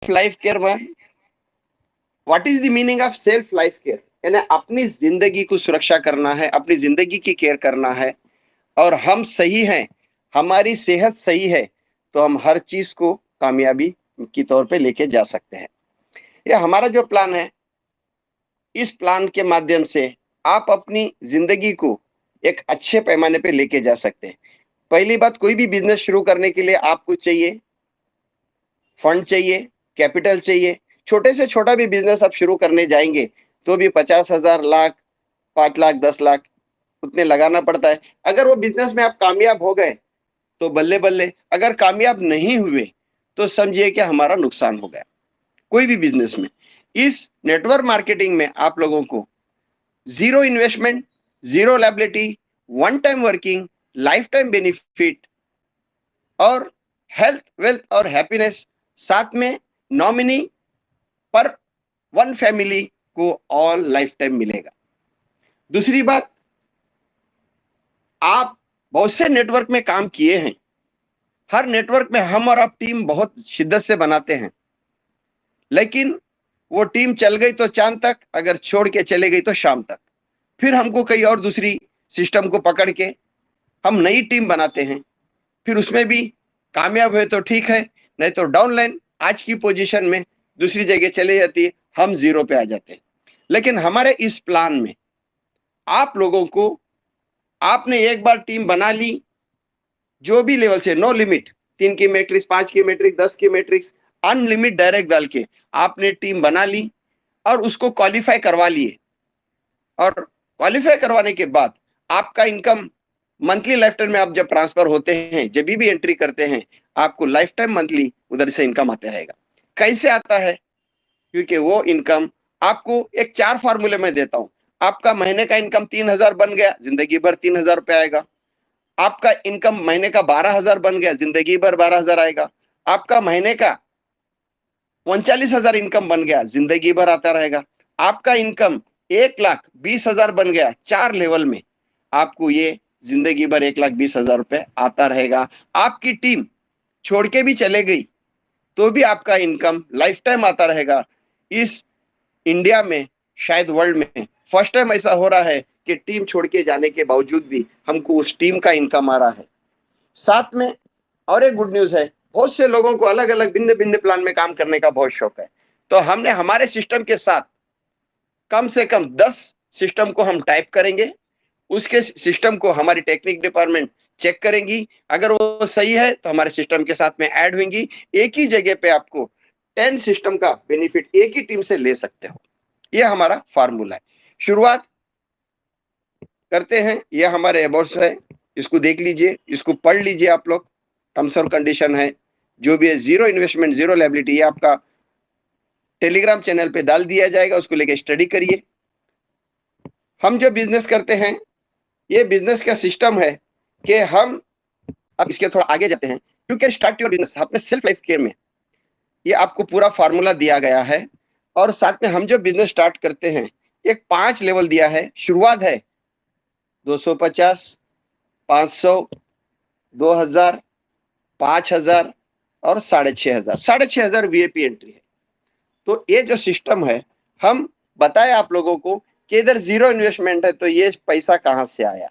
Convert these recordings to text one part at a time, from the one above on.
Self life care में what is the meaning of self life care, यानी अपनी जिंदगी को सुरक्षा करना है, अपनी जिंदगी की केयर करना है। और हम सही हैं, हमारी सेहत सही है, तो हम हर चीज को कामयाबी की तौर पे लेके जा सकते हैं। ये हमारा जो प्लान है, इस प्लान के माध्यम से आप अपनी जिंदगी को एक अच्छे पैमाने पे लेके जा सकते हैं। पहली बात, कोई भी बिजनेस शुरू करने के लिए आपको चाहिए फंड, चाहिए कैपिटल, चाहिए। छोटे से छोटा भी बिजनेस आप शुरू करने जाएंगे तो भी 50,000, लाख, 5 लाख, 10 लाख उतने लगाना पड़ता है। अगर वो बिजनेस में आप कामयाब हो गए तो बल्ले बल्ले, अगर कामयाब नहीं हुए तो समझिए कि हमारा नुकसान हो गया। कोई भी बिजनेस में, इस नेटवर्क मार्केटिंग में आप लोगों को zero investment, zero liability, one time working, life time benefit और हेल्थ, वेल्थ और हैप्पीनेस, साथ में नॉमिनी पर वन फैमिली को ऑल लाइफ टाइम मिलेगा। दूसरी बात, आप बहुत से नेटवर्क में काम किए हैं, हर नेटवर्क में हम और आप टीम बहुत शिद्दत से बनाते हैं, लेकिन वो टीम चल गई तो चांद तक, अगर छोड़ के चले गई तो शाम तक। फिर हमको कहीं और दूसरी सिस्टम को पकड़ के हम नई टीम बनाते हैं, फिर उसमें भी कामयाब हुए तो ठीक है, नहीं तो डाउन लाइन आज की पोजीशन में दूसरी जगह चले जाती है, हम जीरो पे आ जाते हैं। लेकिन हमारे इस प्लान में आप लोगों को, आपने एक बार टीम बना ली, जो भी लेवल से, नो लिमिट, 3 की मैट्रिक्स, 5 की मैट्रिक्स, 10 की मैट्रिक्स, अनलिमिट डायरेक्ट डाल के आपने टीम बना ली और उसको क्वालिफाई करवा लिए। और क्वालिफाई करवाने के बाद आपका इनकम मंथली लाइफ टाइम में, आप जब ट्रांसफर होते हैं, जब भी एंट्री करते हैं, आपको लाइफ टाइम मंथली उधर से इनकम आते रहेगा। कैसे आता है? क्योंकि वो इनकम आपको एक 4 फार्मूले में देता हूं। आपका महीने का इनकम 3,000 बन गया, जिंदगी भर 3,000 रुपए आएगा। आपका इनकम महीने का 12,000 बन गया, जिंदगी भर 12,000 आएगा। आपका महीने का 39,000 इनकम बन गया, जिंदगी भर आता रहेगा। आपका इनकम 1,20,000 बन गया, 4 लेवल में आपको ये जिंदगी भर 1,20,000 रुपए आता रहेगा। आपकी टीम छोड़ के भी चले गई तो भी आपका इनकम लाइफ टाइम आता रहेगा। इस इंडिया में, शायद वर्ल्ड में फर्स्ट टाइम ऐसा हो रहा है कि टीम छोड़ के जाने के बावजूद भी हमको उस टीम का इनकम आ रहा है। साथ में और एक गुड न्यूज है, बहुत से लोगों को अलग अलग भिन्न भिन्न प्लान में काम करने का बहुत शौक है, तो हमने हमारे सिस्टम के साथ कम से कम 10 सिस्टम को हम टाइप करेंगे। उसके सिस्टम को हमारी टेक्निक डिपार्टमेंट चेक करेंगी, अगर वो सही है तो हमारे सिस्टम के साथ में ऐड होंगी। एक ही जगह पे आपको 10 सिस्टम का बेनिफिट एक ही टीम से ले सकते हो। ये हमारा फार्मूला है। शुरुआत करते हैं, ये हमारे अबाउट्स है, इसको देख लीजिए, इसको पढ़ लीजिए आप लोग। टर्म्स और कंडीशन है, जो भी है, जीरो इन्वेस्टमेंट, जीरो लायबिलिटी, ये आपका टेलीग्राम चैनल पे डाल दिया जाएगा, उसको लेके स्टडी करिए। हम जो बिजनेस करते हैं, ये बिजनेस का सिस्टम है कि हम, अब इसके थोड़ा आगे जाते हैं, you can start your business अपने सेल्फ लाइफ केयर में। ये आपको पूरा फार्मूला दिया गया है। और साथ में हम जो बिजनेस स्टार्ट करते हैं, एक 5 लेवल दिया है। शुरुआत है 250, 500, 2,000, 5,000 और 6,500। 6,500 वीआईपी एंट्री है। तो ये जो सिस्टम है, हम बताए आप लोगों को कि इधर जीरो इन्वेस्टमेंट है, तो ये पैसा कहां से आया?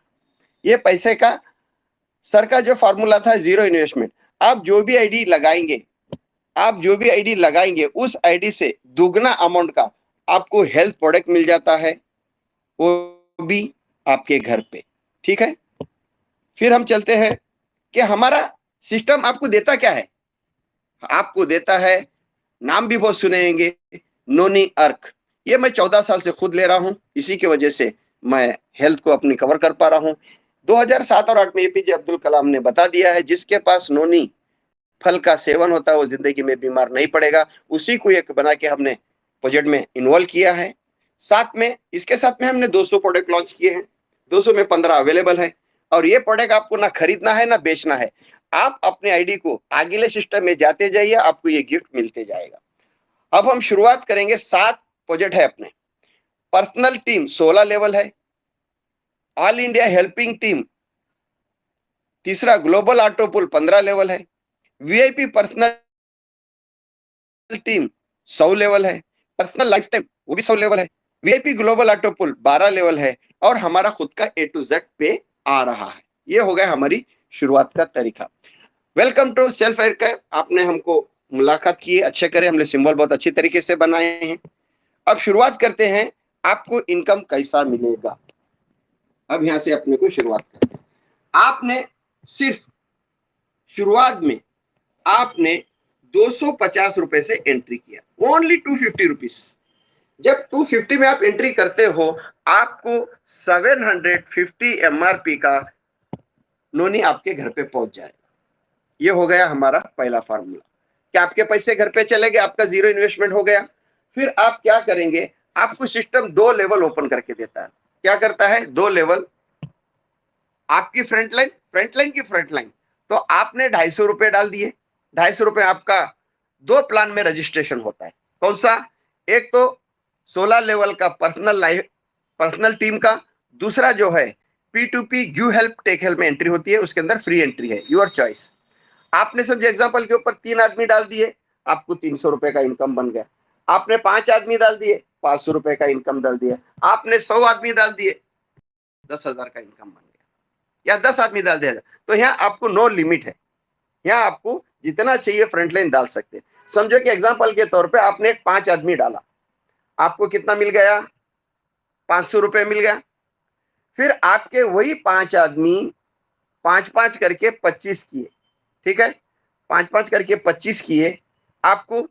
ये पैसे का सर का जो फॉर्मूला था, जीरो इन्वेस्टमेंट। आप जो भी आईडी लगाएंगे, आप जो भी आईडी लगाएंगे, उस आईडी से दुगना अमाउंट का आपको हेल्थ प्रोडक्ट मिल जाता है, वो भी आपके घर पे। ठीक है, फिर हम चलते हैं कि हमारा सिस्टम आपको देता क्या है। आपको देता है, नाम भी बहुत सुनेंगे, नोनी अर्क। ये मैं 14 साल से खुद ले रहा हूं, इसी की वजह से मैं हेल्थ को अपनी कवर कर पा रहा हूं। 2007 और 8 में एपीजे अब्दुल कलाम ने बता दिया है, जिसके पास नोनी फल का सेवन होता है वो जिंदगी में बीमार नहीं पड़ेगा। उसी को एक बना के हमने प्रोजेक्ट में इन्वॉल्व किया है। साथ में, इसके साथ में हमने 200 प्रोडक्ट लॉन्च किए हैं, 200 में 15 अवेलेबल है। और ये प्रोडक्ट आपको ना खरीदना है ना बेचना है, आप अपने आईडी को आगे सिस्टम में जाते जाइए, आपको ये गिफ्ट मिलते जाएगा। अब हम शुरुआत करेंगे, 7 प्रोजेक्ट है अपने। पर्सनल टीम 16 लेवल है, ऑल इंडिया हेल्पिंग टीम, तीसरा ग्लोबल ऑटो पुल 15 लेवल है, वीआईपी पर्सनल टीम 100 लेवल है, पर्सनल लाइफ टाइम वो भी 100 लेवल है, वीआईपी ग्लोबल ऑटो पुल 12 लेवल है और हमारा खुद का A to Z पे आ रहा है। ये हो गया हमारी शुरुआत का तरीका। Welcome to self hair care. आपने हमको मुलाकात की है, अच्छे करे, हमने सिंबल बहुत अच्छी तरीके से बनाए हैं। अब शुरुआत करते हैं, आपको इनकम कैसा मिलेगा। अब यहां से अपने को शुरुआत करते हैं। आपने सिर्फ शुरुआत में आपने 250 रुपए से एंट्री किया, ओनली 250 रुपीज। जब 250 में आप एंट्री करते हो, आपको 750 एमआरपी का नोनी आपके घर पे पहुंच जाएगा। ये हो गया हमारा पहला फार्मूला कि आपके पैसे घर पे चले गए, आपका जीरो इन्वेस्टमेंट हो गया। फिर आप क्या करेंगे, आपको सिस्टम 2 लेवल ओपन करके देता है। क्या करता है? 2 लेवल, आपकी फ्रंट लाइन की फ्रंट लाइन। तो आपने 250 रुपए डाल दिए, 250 रुपए आपका 2 प्लान में रजिस्ट्रेशन होता है। कौन सा? एक तो 16 लेवल का पर्सनल टीम का, दूसरा जो है P2P give help take help में एंट्री होती है, उसके अंदर फ्री एंट्री है, योर चॉइस। आपने समझे एग्जांपल के ऊपर 3 आदमी डाल दिए, आपको 300 रुपए का इनकम बन गया। आपने 5 आदमी डाल दिए, 500 रुपए का इनकम डाल दिया। आपने 100 आदमी डाल दिए, 10,000 का इनकम बन गया। या 10 आदमी डाल दिया तो यहाँ आपको नो लिमिट है, यहाँ आपको जितना चाहिए फ्रंटलाइन डाल सकते हैं। समझो कि एग्जांपल के तौर पे आपने 5 आदमी डाला, आपको कितना मिल गया? 500 रुपए मिल गया। फिर आपके वही 5 आदमी 5-5 करके 25 किए, ठीक है, 5-5 करके 25 किए, आपको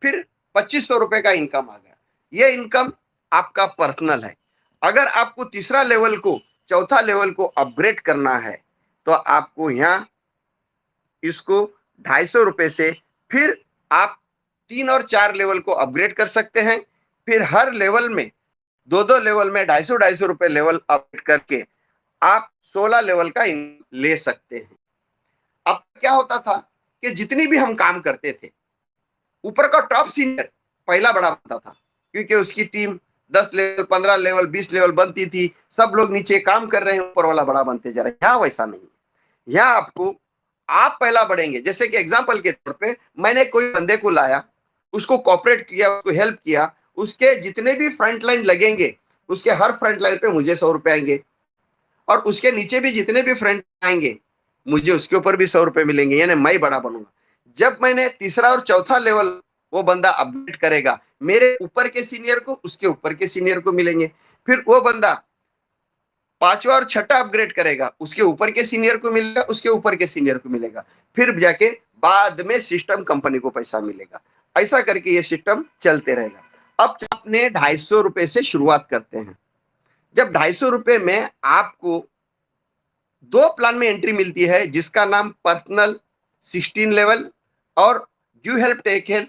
फिर 2500 रुपए का इनकम आ गया। ये इनकम आपका पर्सनल है। अगर आपको तीसरा लेवल को, चौथा लेवल को अपग्रेड करना है तो आपको यहाँ इसको 250 रुपए से फिर आप 3 और 4 लेवल को अपग्रेड कर सकते हैं। फिर हर लेवल में 2-2 लेवल में 250-250 रुपए लेवल अपग्रेड करके आप 16 लेवल का ले सकते हैं। अब क्या होता था कि जितनी भी हम काम करते थे, ऊपर का टॉप सीनियर पहला बड़ा बनता था, क्योंकि उसकी टीम 10 लेवल, 15 लेवल, 20 लेवल बनती थी। सब लोग नीचे काम कर रहे हैं, ऊपर वाला बड़ा बनते जा रहे हैं। यहाँ वैसा नहीं है। यहाँ आपको आप पहला बढ़ेंगे। जैसे कि एग्जाम्पल के तौर पे मैंने कोई बंदे को लाया, उसको कॉपरेट किया, उसको हेल्प किया, उसके जितने भी फ्रंट लाइन लगेंगे, उसके हर फ्रंट लाइन पे मुझे 100 रुपए आएंगे, और उसके नीचे भी जितने भी फ्रंट आएंगे मुझे उसके ऊपर भी 100 रुपए मिलेंगे, यानी मैं बड़ा बनूंगा। जब मैंने तीसरा और चौथा लेवल वो बंदा अपडेट करेगा, मेरे ऊपर के सीनियर को, उसके ऊपर के सीनियर को मिलेंगे। फिर वो बंदा पांचवा और छठा अपग्रेड करेगा, उसके ऊपर के सीनियर को मिलेगा, उसके ऊपर के सीनियर को मिलेगा। फिर जाके बाद में सिस्टम कंपनी को पैसा मिलेगा। ऐसा करके ये सिस्टम चलते रहेगा। अब आपने 250 रुपए से शुरुआत करते हैं। जब 250 रुपए में आपको 2 प्लान में एंट्री मिलती है, जिसका नाम पर्सनल 16 लेवल और give help take help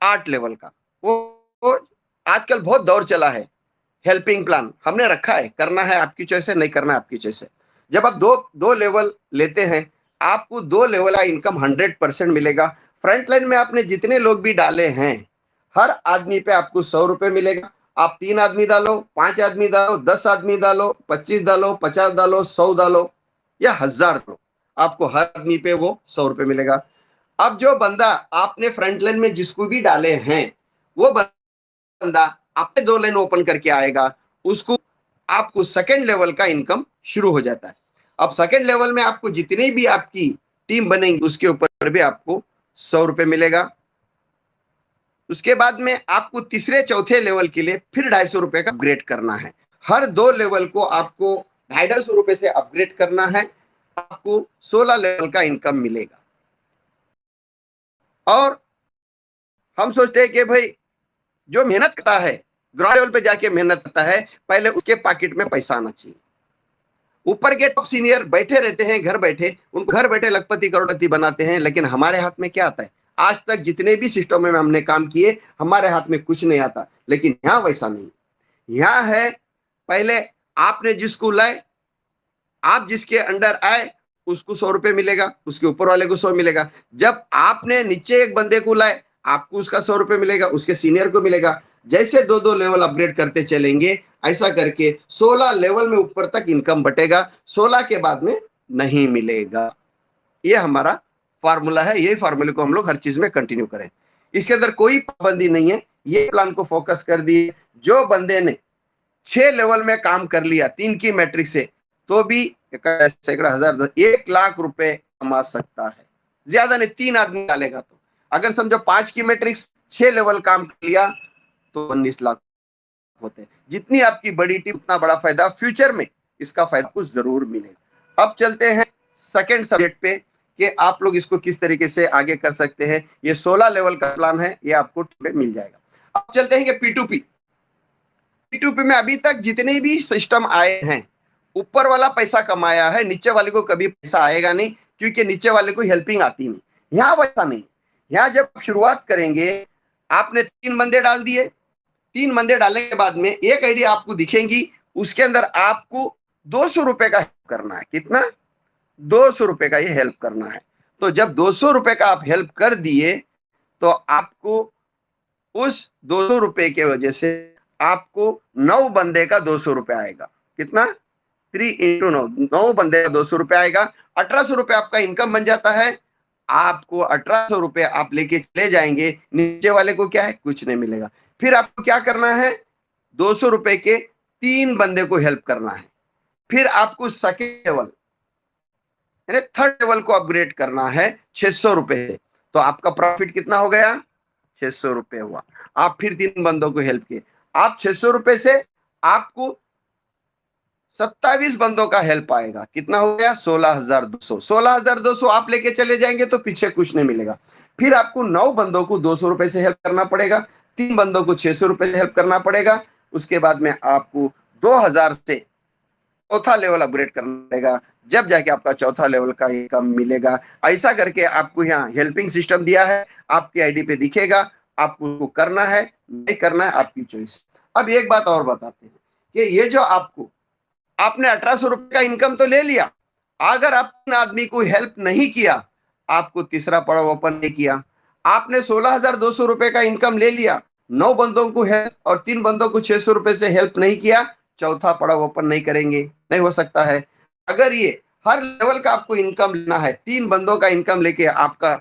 8 level का। वो आजकल बहुत दौर चला है, हेल्पिंग प्लान हमने रखा है, करना है आपकी चॉइस है, नहीं करना है आपकी चॉइस है। जब आप दो लेवल लेते हैं, आपको 2 लेवल का इनकम 100% मिलेगा। फ्रंट लाइन में आपने जितने लोग भी डाले हैं, हर आदमी पे आपको 100 रुपए मिलेगा। आप 3 आदमी डालो, 5 आदमी डालो, 10 आदमी डालो, 25 डालो, 50 डालो, 100 डालो या 1000 डालो, आपको हर आदमी पे वो 100 रुपए मिलेगा। अब जो बंदा आपने फ्रंट लाइन में जिसको भी डाले हैं, वो बंदा आपने 2 लाइन ओपन करके आएगा, उसको आपको सेकंड लेवल का इनकम शुरू हो जाता है। अब सेकंड लेवल में आपको जितनी भी आपकी टीम बनेगी, उसके ऊपर भी आपको 100 रुपए मिलेगा। उसके बाद में आपको तीसरे चौथे लेवल के लिए फिर 250 रुपए का अपग्रेड करना है। हर 2 लेवल को आपको 250 रुपए से अपग्रेड करना है, आपको 16 लेवल का इनकम मिलेगा। और हम सोचते हैं कि भाई जो मेहनत करता है, ग्राउंड लेवल पे जाके मेहनत करता है, पहले उसके पॉकेट में पैसा आना चाहिए। ऊपर के टॉप सीनियर बैठे रहते हैं घर बैठे, उनको घर बैठे लखपति करोड़पति बनाते हैं, लेकिन हमारे हाथ में क्या आता है? आज तक जितने भी सिस्टम में हमने काम किए, हमारे हाथ में कुछ नहीं आता। लेकिन यहाँ वैसा नहीं, यहाँ है पहले आपने जिसको लाए, आप जिसके अंडर आए, उसको 100 रुपए मिलेगा, उसके ऊपर वाले को 100 मिलेगा। जब आपने नीचे एक बंदे को लाए, आपको उसका 100 रुपए मिलेगा, उसके सीनियर को मिलेगा। जैसे 2-2 लेवल अपग्रेड करते चलेंगे, ऐसा करके 16 लेवल में ऊपर तक इनकम बटेगा, 16 के बाद में नहीं मिलेगा। ये हमारा फार्मूला है, यही फार्मूले को हम लोग हर चीज में कंटिन्यू करें। इसके अंदर कोई पाबंदी नहीं है, ये प्लान को फोकस कर दिए। जो बंदे ने 6 लेवल में काम कर लिया 3 की मैट्रिक से, तो भी सैकड़ा हजार 1 लाख रुपए कमा सकता है, ज्यादा नहीं, 3 आदमी डालेगा तो। अगर समझो 5 की मैट्रिक्स 6 लेवल काम कर लिया तो 19 लाख होते हैं। जितनी आपकी बड़ी टीम उतना बड़ा फायदा फ्यूचर में, इसका फायदा आपको जरूर मिलेगा। अब चलते हैं सेकंड सब्जेक्ट पे कि आप लोग इसको किस तरीके से आगे कर सकते हैं। ये 16 लेवल का प्लान है, ये आपको मिल जाएगा। अब चलते हैं कि P2P में अभी तक जितने भी सिस्टम आए हैं, ऊपर वाला पैसा कमाया है, नीचे वाले को कभी पैसा आएगा नहीं, क्योंकि नीचे वाले को हेल्पिंग आती नहीं। यहाँ वैसा नहीं, यहाँ जब शुरुआत करेंगे, आपने 3 बंदे डाल दिए, 3 बंदे डालने के बाद में एक आईडी आपको दिखेंगी, उसके अंदर आपको 200 रुपए का हेल्प करना है। कितना? 200 रुपए का ये हेल्प करना है। तो जब 200 रुपए का आप हेल्प कर दिए, तो आपको उस 200 रुपए के वजह से आपको 9 बंदे का 200 रुपए आएगा। कितना? 3 इंटू 9, 9 बंदे का 200 रुपए आएगा। 1800 रुपए आपका इनकम बन जाता है। आपको 1800 रुपए आप लेके चले जाएंगे, नीचे वाले को क्या है? कुछ नहीं मिलेगा। फिर आपको क्या करना है? 200 रुपए के 3 बंदे को हेल्प करना है। फिर आपको सेकेंड लेवल यानी थर्ड लेवल को अपग्रेड करना है 600 रुपए से। तो आपका प्रॉफिट कितना हो गया? 600 रुपए हुआ। आप फिर 3 बंदों को हेल्प किए, आप 600 रुपए से आपको 27 बंदों का हेल्प आएगा। कितना हो गया? 16,200। 16,200 आप लेके चले जाएंगे तो पीछे कुछ नहीं मिलेगा। फिर आपको 9 बंदों को 200 रुपए से हेल्प करना पड़ेगा, 3 बंदों को 600 रुपए से हेल्प करना पड़ेगा। उसके बाद में आपको 2000 से चौथा लेवल अपग्रेड करना पड़ेगा, जब जाके आपका चौथा लेवल का इनकम मिलेगा। ऐसा करके आपको यहाँ हेल्पिंग सिस्टम दिया है, आपकी आईडी पे दिखेगा। आपको करना है, नहीं करना है, आपकी चॉइस। अब एक बात और बताते हैं कि ये जो आपने 1800 रुपए का इनकम तो ले लिया, अगर आपने आदमी को हेल्प नहीं किया, आपको तीसरा पड़ाव ओपन नहीं किया। आपने 16,200 रुपए का इनकम ले लिया, 9 बंदों को हेल्प और 3 बंदों को 600 रुपए से हेल्प नहीं किया, चौथा पड़ाव ओपन नहीं करेंगे, नहीं हो सकता है। अगर ये हर लेवल का आपको इनकम लेना है, 3 बंदों का इनकम लेके आपका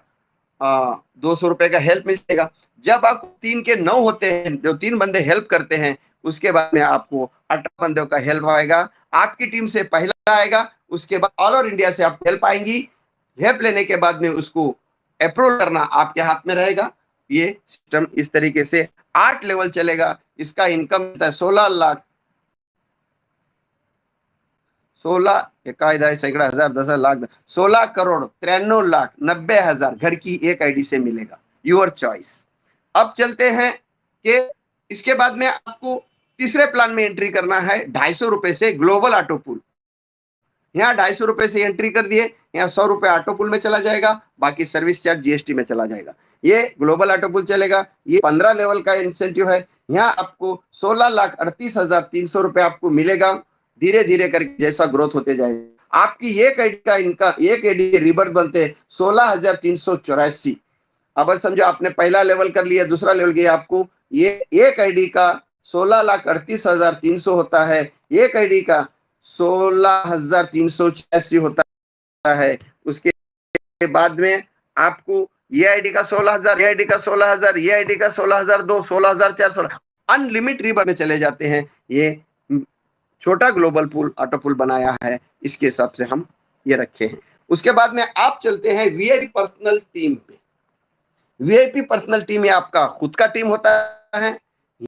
200 रुपए का हेल्प मिल जाएगा। जब आप 3 के 9 होते हैं, जो 3 बंदे हेल्प करते हैं, उसके बाद में आपको 18 बंदों का हेल्प आएगा। आपकी टीम से पहला आएगा, उसके बाद ऑल ओवर इंडिया से आपको हेल्प आएंगी। हेल्प लेने के बाद में उसको अप्रूव करना आपके हाथ में रहेगा। ये सिस्टम इस तरीके से 8 लेवल चलेगा। इसका इनकम 16 लाख 16 इकाई सैकड़ा हजार 10 लाख 16 करोड़ 93 लाख 90 हजार घर की एक आईडी से मिलेगा। Your choice. अब चलते हैं कि इसके बाद में आपको तीसरे प्लान में एंट्री करना है 250 रुपए से ग्लोबल ऑटो पूल। यहाँ 250 रुपए से एंट्री कर दिए, यहाँ 100 रुपए ऑटो पूल में चला जाएगा, बाकी सर्विस चार्ज जीएसटी में चला जाएगा। ये ग्लोबल ऑटो पूल चलेगा। ये 15 लेवल का इंसेंटिव है। यहाँ आपको 16,38,300 रुपए आपको मिलेगा। धीरे धीरे करके जैसा ग्रोथ होते जाएगा, आपकी एक आईडी का इनकम, एक आईडी के रिबर्थ बनते 16,384। अब समझो आपने पहला लेवल कर लिया, दूसरा लेवल गया, आपको ये एक आईडी का 16,38,300 होता है, एक आईडी का 16,386 होता है। उसके बाद में आपको ये आईडी का 16,000, ये आईडी का 16,000, ये आईडी का 16,002, 16,400 अनलिमिट रिबर्थ में चले जाते हैं। ये छोटा ग्लोबल पूल ऑटो पूल बनाया है, इसके हिसाब से हम ये रखे हैं। उसके बाद में आप चलते हैं वीआईपी पर्सनल टीम पे। वीआईपी पर्सनल टीम ये आपका खुद का टीम होता है।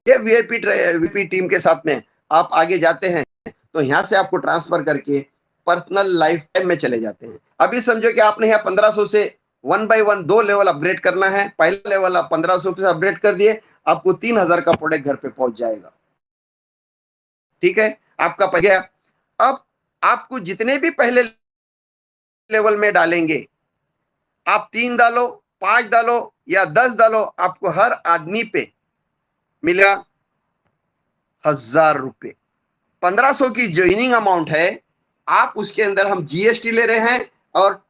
ये वीआईपी टीम के साथ में आप आगे जाते हैं तो यहां से आपको ट्रांसफर करके पर्सनल लाइफ टाइम में चले जाते हैं। अभी समझो कि आपने यहाँ 1500 से 1 बाय 1 2 लेवल अपग्रेड करना है। पहला लेवल आप 1500 से अपग्रेड कर दिए, आपको 3000 का प्रोडक्ट घर पे पहुंच जाएगा। ठीक है, आपका पड़ गया। अब आपको जितने भी पहले लेवल में डालेंगे, आप 3 डालो, 5 डालो या 10 डालो, आपको हर आदमी पे मिलेगा 1000 रुपए। 1500 की ज्वाइनिंग अमाउंट है, आप उसके अंदर हम जीएसटी ले रहे हैं और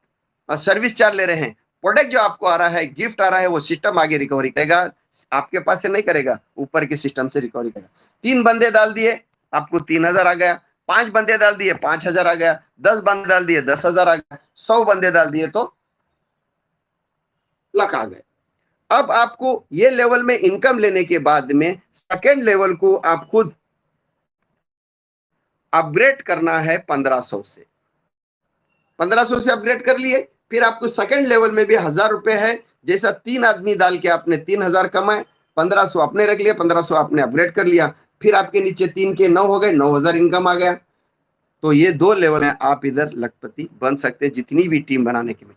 सर्विस चार्ज ले रहे हैं। प्रोडक्ट जो आपको आ रहा है, गिफ्ट आ रहा है, वो सिस्टम आगे रिकवरी करेगा, आपके पास से नहीं करेगा, ऊपर के सिस्टम से रिकवरी करेगा। 3 बंदे डाल दिए, आपको 3000 आ गया। 5 बंदे डाल दिए, 5000 आ गया। 10 बंदे डाल दिए, 10,000 आ गया। 100 बंदे डाल दिए तो लाख आ गए। अब आपको ये लेवल में इनकम लेने के बाद में सेकेंड लेवल को आप खुद अपग्रेड करना है 1500 से। 1500 से अपग्रेड कर लिए, फिर आपको सेकेंड लेवल में भी 1000 रुपए है। जैसा 3 आदमी डाल के आपने 3000 कमाए, 1500 आपने रख लिया, 1500 आपने अपग्रेड कर लिया, फिर आपके नीचे 3 के 9 हो गए, 9000 इनकम आ गया। तो ये 2 लेवल है, आप इधर लखपति बन सकते हैं जितनी भी टीम बनाने के में।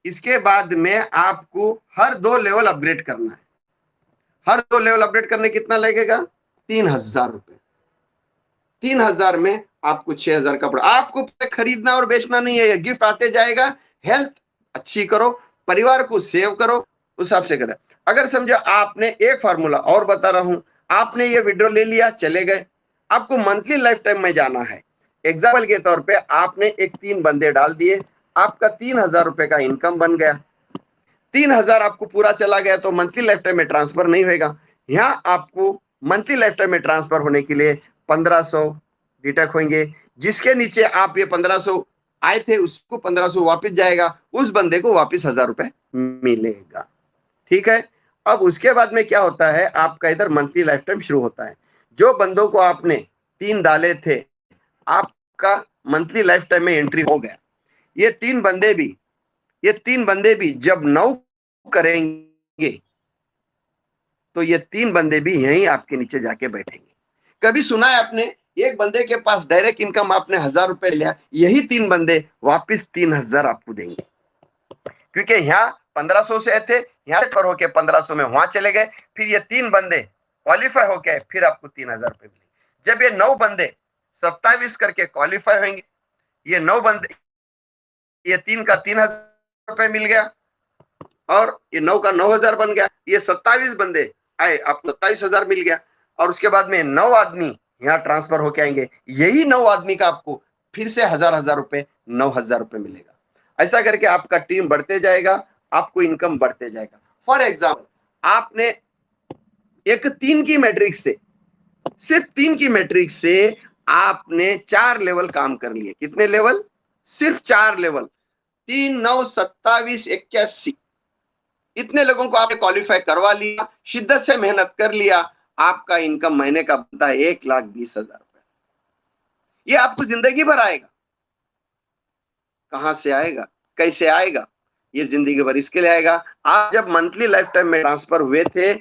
इसके बाद में आपको हर 2 लेवल अपग्रेड करना है। हर 2 लेवल अपग्रेड करने कितना लगेगा? 3000 रुपए। 3000 में आपको 6000 कपड़ा। आपको खरीदना और बेचना नहीं है, गिफ्ट आते जाएगा। हेल्थ अच्छी करो, परिवार को सेव करो, उस हिसाब से करें। अगर समझो आपने एक फार्मूला और बता रहा हूं, आपने ये विड्रॉ ले लिया, चले गए, आपको मंथली लाइफ टाइम में जाना है। एग्जाम्पल के तौर पे आपने एक 3 बंदे डाल दिए, आपका 3000 रुपए का इनकम बन गया। 3000 आपको पूरा चला गया तो मंथली लाइफ टाइम में ट्रांसफर नहीं होगा। यहाँ आपको मंथली लाइफ टाइम में ट्रांसफर होने के लिए 1500 डिडक्ट होंगे। जिसके नीचे आप ये 1500 आए थे उसको 1500 वापस जाएगा, उस बंदे को वापस 1000 रुपए मिलेगा। ठीक है। अब उसके बाद में क्या होता है, आपका इधर मंथली लाइफ टाइम शुरू होता है। जो बंदों को आपने 3 डाले थे, आपका मंथली लाइफ टाइम में एंट्री हो गया। ये 3 बंदे भी जब 9 करेंगे तो ये 3 बंदे भी यहीं आपके नीचे जाके बैठेंगे। कभी सुना है आपने एक बंदे के पास डायरेक्ट इनकम आपने 1000 रुपए लिया, यही 3 बंदे वापस 3000 आपको देंगे। क्योंकि यहाँ 1500 से थे, यहाँ पर होके 1500 में वहां चले गए, फिर ये 3 बंदे क्वालिफाई होके फिर आपको 3000 रुपए मिले। जब ये 9 बंदे 27 करके क्वालिफाई होंगे, ये 9 बंदे, ये 3 का 3000 रुपए मिल गया और ये 9 का 9000 बन गया। ये 27 बंदे आए, आपको 27,000 मिल गया। और उसके बाद में 9 आदमी यहाँ ट्रांसफर होके आएंगे, यही 9 आदमी का आपको फिर से 1000 रुपए, 9000 रुपए मिलेगा। ऐसा करके आपका टीम बढ़ते जाएगा, आपको इनकम बढ़ते जाएगा। फॉर एग्जाम्पल, आपने एक 3 की मैट्रिक्स से, सिर्फ 3 की मैट्रिक्स से आपने 4 लेवल काम कर लिए। कितने लेवल? सिर्फ 4 लेवल। 3, 9, 27, 81, इतने लोगों को आपने क्वालिफाई करवा लिया, शिद्दत से मेहनत कर लिया, आपका इनकम महीने का बनता है 1,20,000 रुपए। ये आपको जिंदगी भर आएगा। कहां से आएगा, कैसे आएगा? ये जिंदगी भर इसके लिए आएगा। आप जब मंथली लाइफ टाइम में ट्रांसफर हुए थे,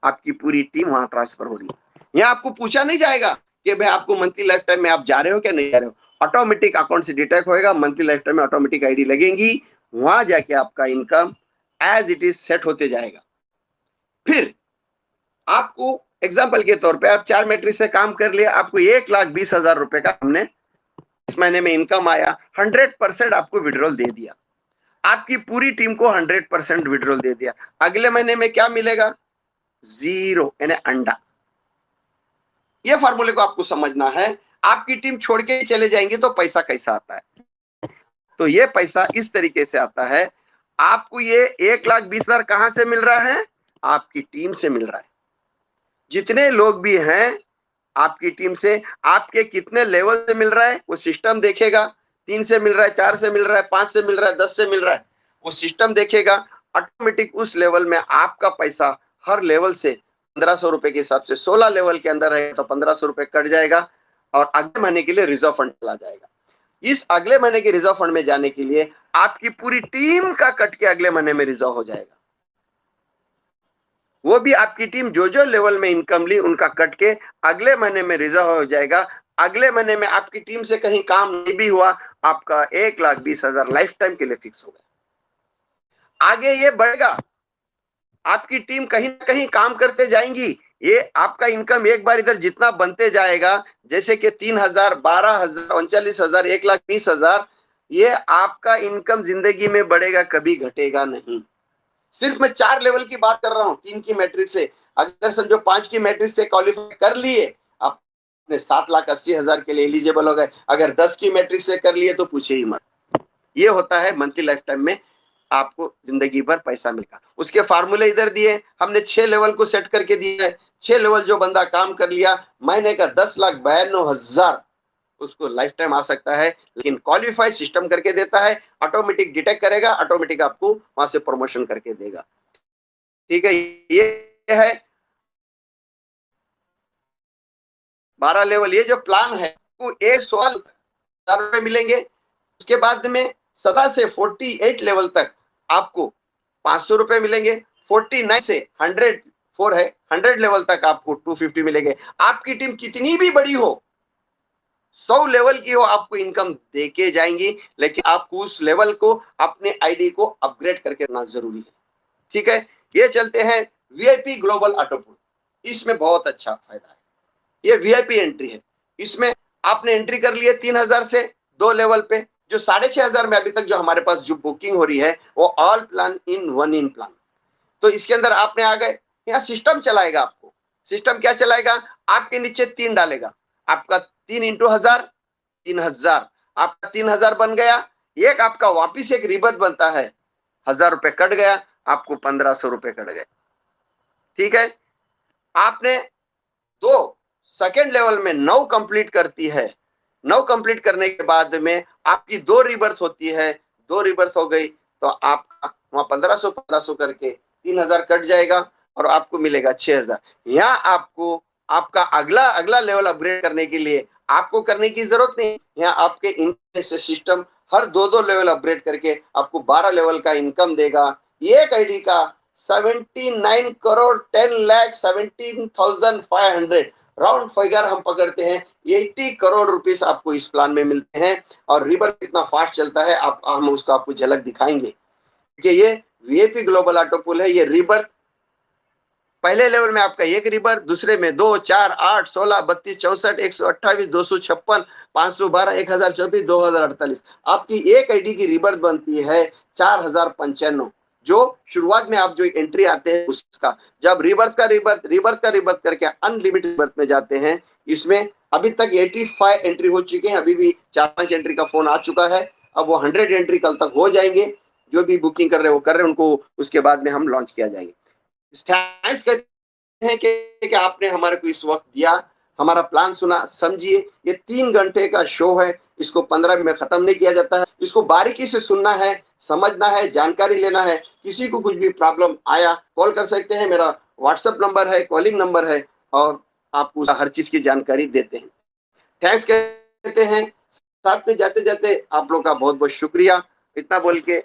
आपकी पूरी टीम वहां ट्रांसफर हो रही है। यहाँ आपको पूछा नहीं जाएगा कि भाई आपको मंथली लाइफ टाइम में आप जा रहे हो क्या नहीं जा रहे हो। ऑटोमेटिक अकाउंट से डिटेक्ट होएगा, मंथली लाइफ टाइम में ऑटोमेटिक आईडी लगेगी, वहां जाके आपका income as it is set होते जाएगा। फिर आपको एग्जाम्पल के तौर पे आप 4 मैट्रिक्स से काम कर लिया, आपको 1,20,000 रुपए का हमने इस महीने में इनकम आया, 100% आपको विड्रॉल दे दिया। आपकी पूरी टीम को 100% विड्रॉल दे दिया। अगले महीने में क्या मिलेगा? 0, यानी अंडा। ये फॉर्मूले को आपको समझना है। आपकी टीम छोड़ के चले जाएंगे तो पैसा कैसा आता है? तो ये पैसा इस तरीके से आता है। आपको ये 1,20,000 कहां से मिल रहा है? आपकी टीम से मिल रहा है। जितने लोग भी हैं आपकी टीम से, आपके कितने लेवल से मिल रहा है वो सिस्टम देखेगा। 3 से मिल रहा है, 4 से मिल रहा है, 5 से मिल रहा है, 10 से मिल रहा है, वो सिस्टम देखेगा। ऑटोमेटिक उस लेवल में आपका पैसा हर लेवल से 1500 रुपए के हिसाब से 16 लेवल के अंदर है तो 1500 रुपए कट जाएगा और अगले महीने के लिए रिजर्व फंड चला जाएगा। इस अगले महीने के रिजर्व फंड में जाने के लिए आपकी पूरी टीम का कट के अगले महीने में रिजर्व हो जाएगा। वो भी आपकी टीम जो जो लेवल में इनकम ली उनका कट के अगले महीने में रिजर्व हो जाएगा। अगले महीने में आपकी टीम से कहीं काम नहीं भी हुआ, आपका 1,20,000 लाइफ टाइम के लिए फिक्स हो गया। आगे ये बढ़ेगा, आपकी टीम कहीं ना कहीं काम करते जाएंगी, ये आपका इनकम एक बार इधर जितना बनते जाएगा, जैसे कि 3,000, 12,000, 39,000, 1,20,000, ये आपका इनकम जिंदगी में बढ़ेगा, कभी घटेगा नहीं। सिर्फ मैं 4 लेवल की बात कर रहा हूं, 3 की मैट्रिक्स से। अगर समझो 5 की मैट्रिक्स से क्वालिफाई कर लिए, आपने 7,80,000 के लिए एलिजिबल हो गए। अगर 10 की मैट्रिक्स से कर लिए तो पूछे ही मत। ये होता है मंथली लाइफ टाइम में आपको जिंदगी भर पैसा मिलेगा। उसके फार्मूले इधर दिए, हमने 6 लेवल को सेट करके दिया है। 6 लेवल जो बंदा काम कर लिया, महीने का 10,92,000 उसको लाइफ टाइम आ सकता है, लेकिन क्वालिफाई सिस्टम करके देता है, ऑटोमेटिक डिटेक्ट करेगा, ऑटोमेटिक आपको वहां से प्रमोशन करके देगा। ठीक है, ये है 12 लेवल। ये जो प्लान है वो एक 16,000 रुपए मिलेंगे। उसके बाद में 17 से 48 लेवल तक आपको 500 रुपए मिलेंगे। 49 से 104 है, 100 लेवल तक आपको 250 मिलेंगे। आपकी टीम कितनी भी बड़ी हो, 100 लेवल की हो, आपको इनकम देके जाएंगी, लेकिन आपको उस लेवल को अपने आईडी को अपग्रेड करके रखना जरूरी है। ठीक है, ये चलते हैं वीआईपी ग्लोबल ऑटो पूल। इसमें बहुत अच्छा फायदा है, ये वीआईपी एंट्री है। इसमें आपने एंट्री कर लिए 3,000 से 2 लेवल पे, जो 6,500 में अभी तक जो हमारे पास जो बुकिंग हो रही है वो all plan in one in plan. तो इसके अंदर आपने आ गए, यहाँ सिस्टम चलाएगा आपको। सिस्टम क्या चलाएगा, आपके नीचे 3 डालेगा, आपका 3 इंटू 1000, 3,000, आपका 3,000 बन गया। एक आपका वापिस एक रिबत बनता है, 1,000 रुपए कट गया, आपको 1,500 रुपए कट गए। ठीक है, आपने 2 सेकेंड लेवल में 9 कंप्लीट करती है। 9 कंप्लीट करने के बाद में आपकी 2 रिबर्थ होती है। 2 रिबर्थ हो गई तो आपका वहां 1,500 करके 3,000 कट जाएगा और आपको मिलेगा 6,000। यहाँ आपको आपका अगला अगला लेवल अपग्रेड करने के लिए आपको करने की जरूरत नहीं। यहाँ आपके इनकम से सिस्टम हर 2-2 लेवल अपग्रेड करके आपको 12 लेवल का इनकम देगा। एक आईडी का 79 करोड़ 10 लाख 17,500 राउंड फिगर हम पकड़ते हैं, 80 करोड़ रुपीस आपको इस प्लान में मिलते हैं। और रिबर्थ कितना फास्ट चलता है आप हम उसको आपको झलक दिखाएंगे कि ये वीआईपी ग्लोबल ऑटो पूल है। ये रिबर्थ पहले लेवल में आपका एक रिबर्थ, दूसरे में 2, 4, 8, 16, 32, 64, 128, 256, 512, 1024, 2048। आपकी एक आईडी की रिबर्थ बनती है 4,095। जो शुरुआत में आप जो एंट्री आते हैं उसका, जब रिबर्थ का रिबर्थ करके अनलिमिटेड रिबर्थ में जाते हैं, इसमें अभी तक 85 एंट्री हो चुके हैं। अभी भी 4-5 एंट्री का फोन आ चुका है। अब वो 100 एंट्री कल तक हो जाएंगे। जो भी बुकिंग कर रहे हैं वो कर रहे हैं, उनको उसके बाद में हम लॉन्च किया जाएंगे। थैंक्स कहते हैं कि आपने हमारे को इस वक्त दिया, हमारा प्लान सुना, समझिए। ये 3 घंटे का शो है, इसको 15 में खत्म नहीं किया जाता है। इसको बारीकी से सुनना है, समझना है, जानकारी लेना है। किसी को कुछ भी प्रॉब्लम आया कॉल कर सकते हैं, मेरा व्हाट्सएप नंबर है, कॉलिंग नंबर है, और आपको हर चीज की जानकारी देते हैं। थैंक्स कहते हैं। साथ में जाते जाते आप लोग का बहुत बहुत शुक्रिया। इतना बोल के